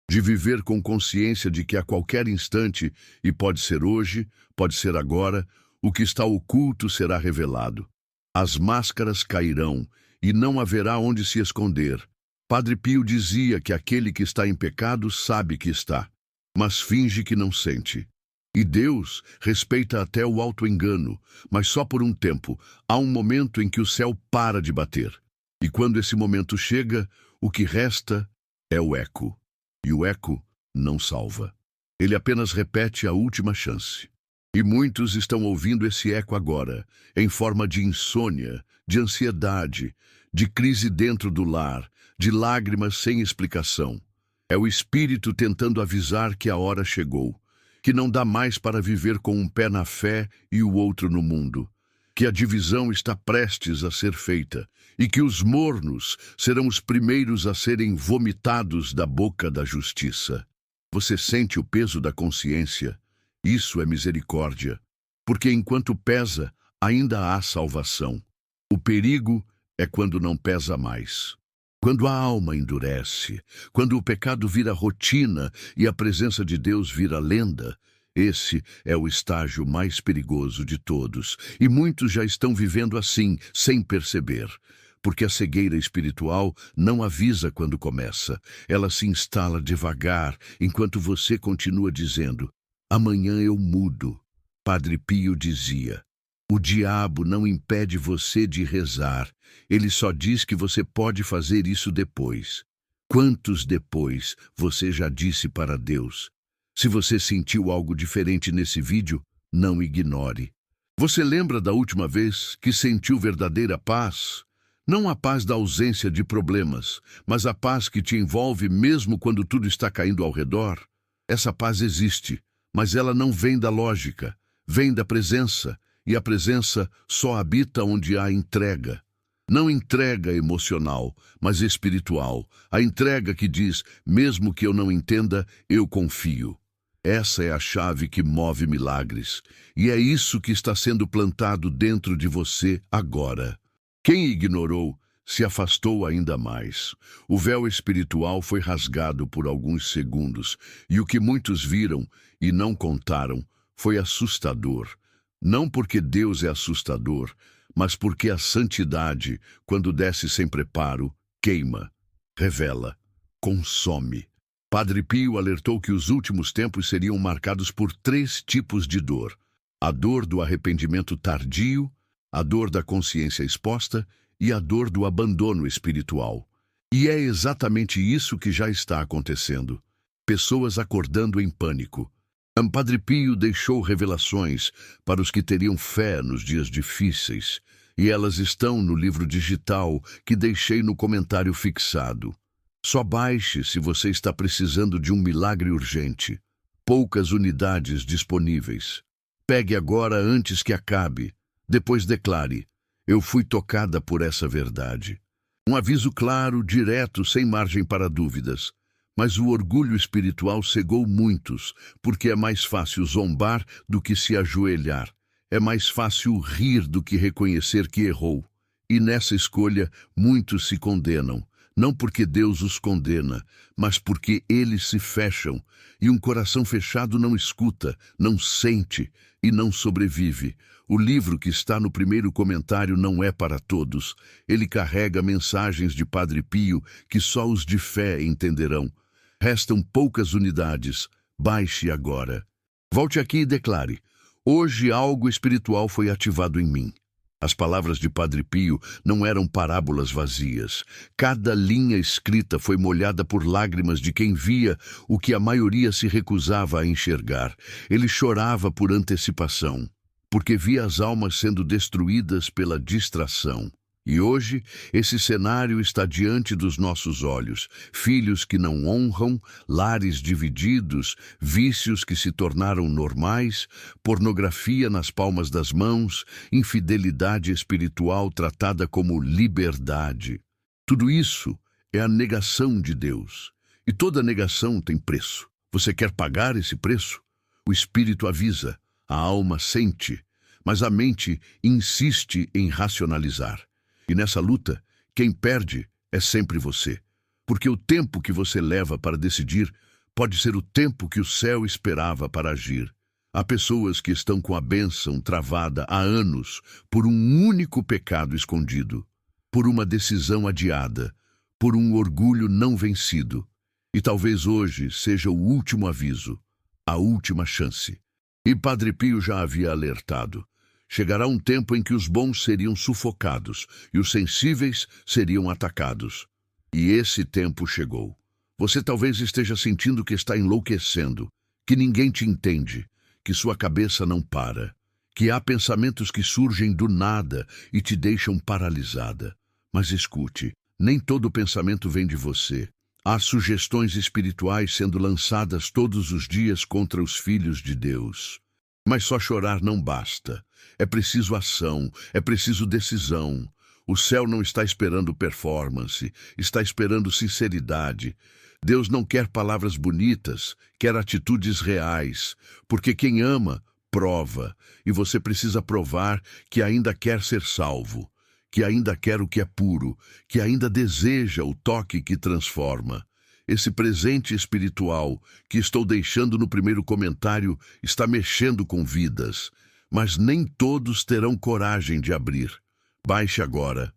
de viver com consciência de que a qualquer instante, e pode ser hoje, pode ser agora, o que está oculto será revelado. As máscaras cairão, e não haverá onde se esconder. Padre Pio dizia que aquele que está em pecado sabe que está, mas finge que não sente. E Deus respeita até o auto-engano, mas só por um tempo. Há um momento em que o céu para de bater. E quando esse momento chega, o que resta é o eco. E o eco não salva. Ele apenas repete a última chance. E muitos estão ouvindo esse eco agora, em forma de insônia, de ansiedade, de crise dentro do lar, de lágrimas sem explicação. É o Espírito tentando avisar que a hora chegou, que não dá mais para viver com um pé na fé e o outro no mundo, que a divisão está prestes a ser feita e que os mornos serão os primeiros a serem vomitados da boca da justiça. Você sente o peso da consciência? Isso é misericórdia, porque enquanto pesa, ainda há salvação. O perigo é quando não pesa mais. Quando a alma endurece, quando o pecado vira rotina e a presença de Deus vira lenda, esse é o estágio mais perigoso de todos, e muitos já estão vivendo assim, sem perceber. porque a cegueira espiritual não avisa quando começa. Ela se instala devagar, enquanto você continua dizendo: amanhã eu mudo. Padre Pio dizia: o diabo não impede você de rezar, ele só diz que você pode fazer isso depois. Quantos depois você já disse para Deus? Se você sentiu algo diferente nesse vídeo, não ignore. Você lembra da última vez que sentiu verdadeira paz? Não a paz da ausência de problemas, mas a paz que te envolve mesmo quando tudo está caindo ao redor? Essa paz existe, mas ela não vem da lógica, vem da presença, e a presença só habita onde há entrega. Não entrega emocional, mas espiritual. A entrega que diz: mesmo que eu não entenda, eu confio. Essa é a chave que move milagres, e é isso que está sendo plantado dentro de você agora. Quem ignorou se afastou ainda mais. O véu espiritual foi rasgado por alguns segundos, e o que muitos viram e não contaram foi assustador. Não porque Deus é assustador, mas porque a santidade, quando desce sem preparo, queima, revela, consome. Padre Pio alertou que os últimos tempos seriam marcados por 3 tipos de dor: a dor do arrependimento tardio, a dor da consciência exposta e a dor do abandono espiritual. E é exatamente isso que já está acontecendo. Pessoas acordando em pânico. Padre Pio deixou revelações para os que teriam fé nos dias difíceis, e elas estão no livro digital que deixei no comentário fixado. Só baixe se você está precisando de um milagre urgente. Poucas unidades disponíveis. Pegue agora antes que acabe. Depois declare: eu fui tocada por essa verdade. Um aviso claro, direto, sem margem para dúvidas. Mas o orgulho espiritual cegou muitos, porque é mais fácil zombar do que se ajoelhar. É mais fácil rir do que reconhecer que errou. E nessa escolha, muitos se condenam. Não porque Deus os condena, mas porque eles se fecham, e um coração fechado não escuta, não sente e não sobrevive. O livro que está no primeiro comentário não é para todos. Ele carrega mensagens de Padre Pio que só os de fé entenderão. Restam poucas unidades. Baixe agora. Volte aqui e declare: hoje algo espiritual foi ativado em mim. As palavras de Padre Pio não eram parábolas vazias. Cada linha escrita foi molhada por lágrimas de quem via o que a maioria se recusava a enxergar. Ele chorava por antecipação, porque via as almas sendo destruídas pela distração. E hoje, esse cenário está diante dos nossos olhos. Filhos que não honram, lares divididos, vícios que se tornaram normais, pornografia nas palmas das mãos, infidelidade espiritual tratada como liberdade. Tudo isso é a negação de Deus. E toda negação tem preço. Você quer pagar esse preço? O Espírito avisa, a alma sente, mas a mente insiste em racionalizar. E nessa luta, quem perde é sempre você. Porque o tempo que você leva para decidir pode ser o tempo que o céu esperava para agir. Há pessoas que estão com a bênção travada há anos por um único pecado escondido, por uma decisão adiada, por um orgulho não vencido. E talvez hoje seja o último aviso, a última chance. E Padre Pio já havia alertado. Chegará um tempo em que os bons seriam sufocados e os sensíveis seriam atacados. E esse tempo chegou. Você talvez esteja sentindo que está enlouquecendo, que ninguém te entende, que sua cabeça não para, que há pensamentos que surgem do nada e te deixam paralisada. Mas escute, nem todo pensamento vem de você. Há sugestões espirituais sendo lançadas todos os dias contra os filhos de Deus. Mas só chorar não basta. É preciso ação, é preciso decisão. O céu não está esperando performance, está esperando sinceridade. Deus não quer palavras bonitas, quer atitudes reais, porque quem ama, prova, e você precisa provar que ainda quer ser salvo, que ainda quer o que é puro, que ainda deseja o toque que transforma. Esse presente espiritual que estou deixando no primeiro comentário está mexendo com vidas, mas nem todos terão coragem de abrir. Baixe agora.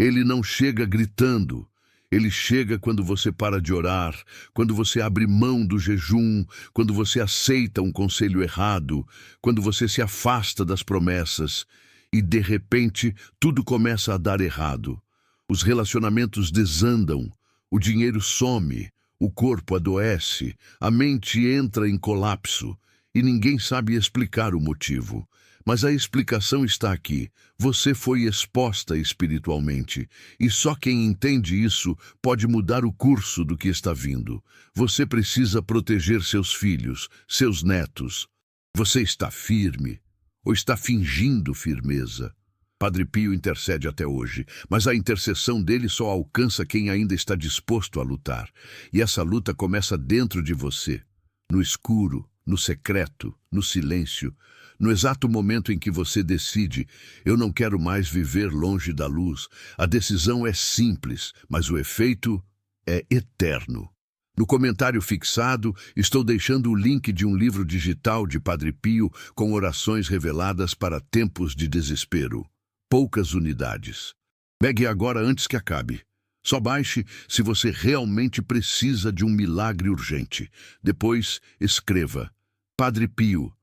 Ele não chega gritando. Ele chega quando você para de orar, quando você abre mão do jejum, quando você aceita um conselho errado, quando você se afasta das promessas e, de repente, tudo começa a dar errado. Os relacionamentos desandam, o dinheiro some, o corpo adoece, a mente entra em colapso e ninguém sabe explicar o motivo. Mas a explicação está aqui. Você foi exposta espiritualmente, e só quem entende isso pode mudar o curso do que está vindo. Você precisa proteger seus filhos, seus netos. Você está firme ou está fingindo firmeza? Padre Pio intercede até hoje, mas a intercessão dele só alcança quem ainda está disposto a lutar. E essa luta começa dentro de você, no escuro, no secreto, no silêncio. No exato momento em que você decide, eu não quero mais viver longe da luz, a decisão é simples, mas o efeito é eterno. No comentário fixado, estou deixando o link de um livro digital de Padre Pio com orações reveladas para tempos de desespero. Poucas unidades. Pegue agora antes que acabe. Só baixe se você realmente precisa de um milagre urgente. Depois, escreva: Padre Pio,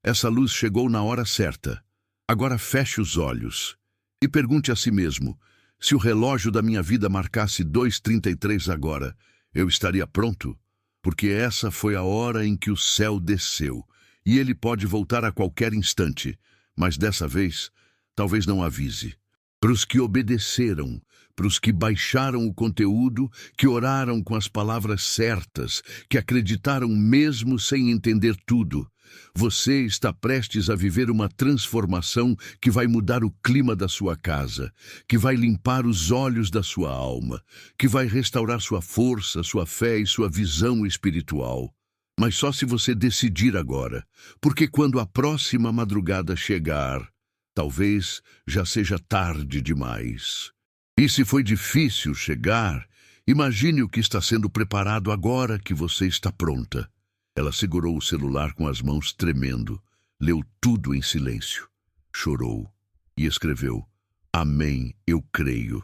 essa luz chegou na hora certa. Agora feche os olhos e pergunte a si mesmo: se o relógio da minha vida marcasse 2:33 agora, eu estaria pronto? Porque essa foi a hora em que o céu desceu, e ele pode voltar a qualquer instante, mas dessa vez, talvez não avise. Para os que obedeceram, para os que baixaram o conteúdo, que oraram com as palavras certas, que acreditaram mesmo sem entender tudo, você está prestes a viver uma transformação que vai mudar o clima da sua casa, que vai limpar os olhos da sua alma, que vai restaurar sua força, sua fé e sua visão espiritual. Mas só se você decidir agora, porque quando a próxima madrugada chegar, talvez já seja tarde demais. E se foi difícil chegar, imagine o que está sendo preparado agora que você está pronta. Ela segurou o celular com as mãos tremendo, leu tudo em silêncio, chorou e escreveu: Amém, eu creio.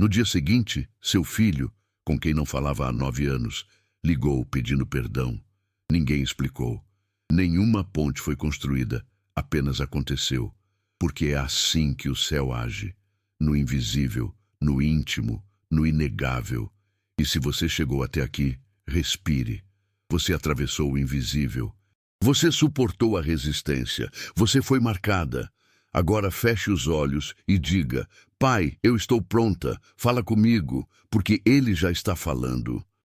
No dia seguinte, seu filho, com quem não falava há 9 anos, ligou pedindo perdão. Ninguém explicou. Nenhuma ponte foi construída, apenas aconteceu. Porque é assim que o céu age, no invisível, no íntimo, no inegável. E se você chegou até aqui, respire. Você atravessou o invisível. Você suportou a resistência. Você foi marcada. Agora feche os olhos e diga: Pai, eu estou pronta. Fala comigo, porque Ele já está falando.